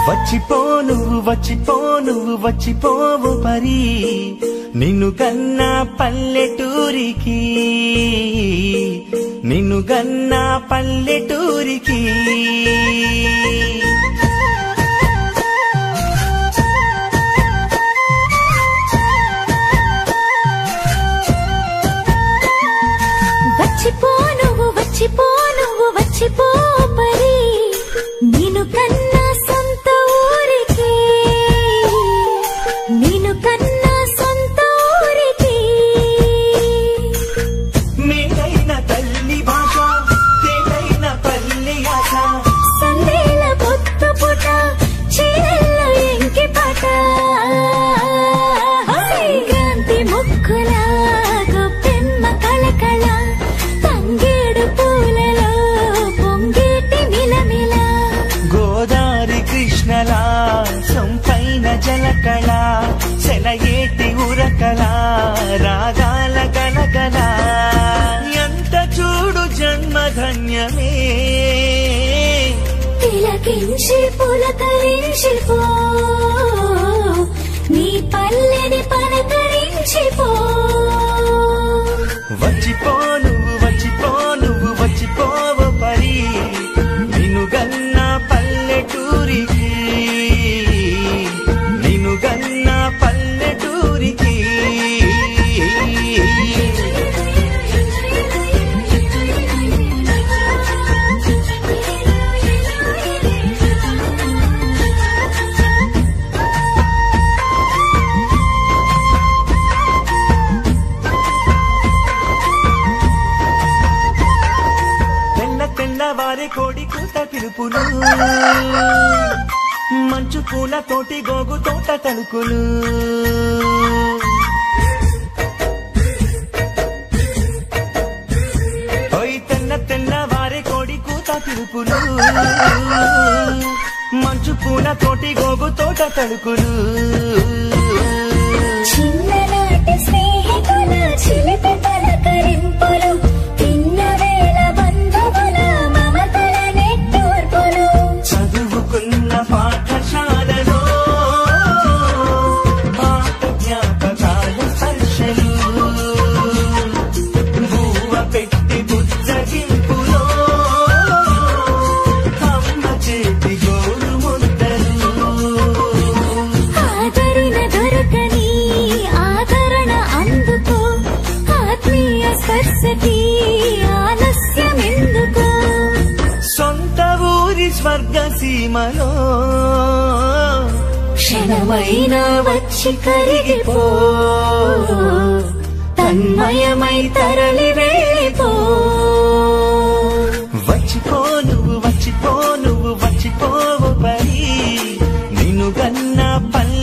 వచ్చిపో నువ్వు వచ్చిపోవు పరి నిన్ను గన్నా పల్లెటూరికి వచ్చిపో పరి నిన్ను కన్నా సొంత ఊరికి మేలైన తల్లి భాష తేలైన పల్లె ఆశ సందేల పొత్తు పుట చీరల్ల ఎంకి పాట గంతి ముక్కుల గొప్పెమ్మ కళకళ తంగేడు పూలలో పొంగేటి మిలమిల గోదారి కృష్ణల సొంపైన జలకళ సెలయేటి ఉరకల రాగాల గలగల ఎంత చూడు జన్మధన్యమే తిలకించి పులకరించిపో నీ పల్లెని పలకరించిపో వచ్చిపో నువ్వు వచ్చిపోవు పరి నిన్ను గన్న పల్లెటూరికి తెల్లవారి కోడి కూత పిలుపులు మంచు పూల తోటి గోగు తోట తలుకులు తెల్లవారి కోడి కూత పిలుపులు మంచు పూల తోటి గోగు తోట తలుకులు చిన్ననాటి స్నేహితుల చిలిపి పలకరింపులు తిన్న వేళ బంధువుల మమతల నెట్టూర్పులు చదువుకున్న పాఠశాలలో పాత జ్ఞాపకాల స్పర్శలు బువ్వ పెట్టి బుజ్జగింపులో అమ్మ చేతి గోరు ముద్దలు ఆదరణ దొరకని ఆదరణ అందుకో ఆత్మీయ స్పర్శకి ఆలస్యమెందుకో సొంత ఊరి స్వర్గ సీమలో క్షణమైనా వచ్చి కరిగిపో తన్మయమై తరలి వెళ్ళిపో వచ్చిపో నువ్వు వచ్చిపోవు పరి నిన్ను గన్న పల్లె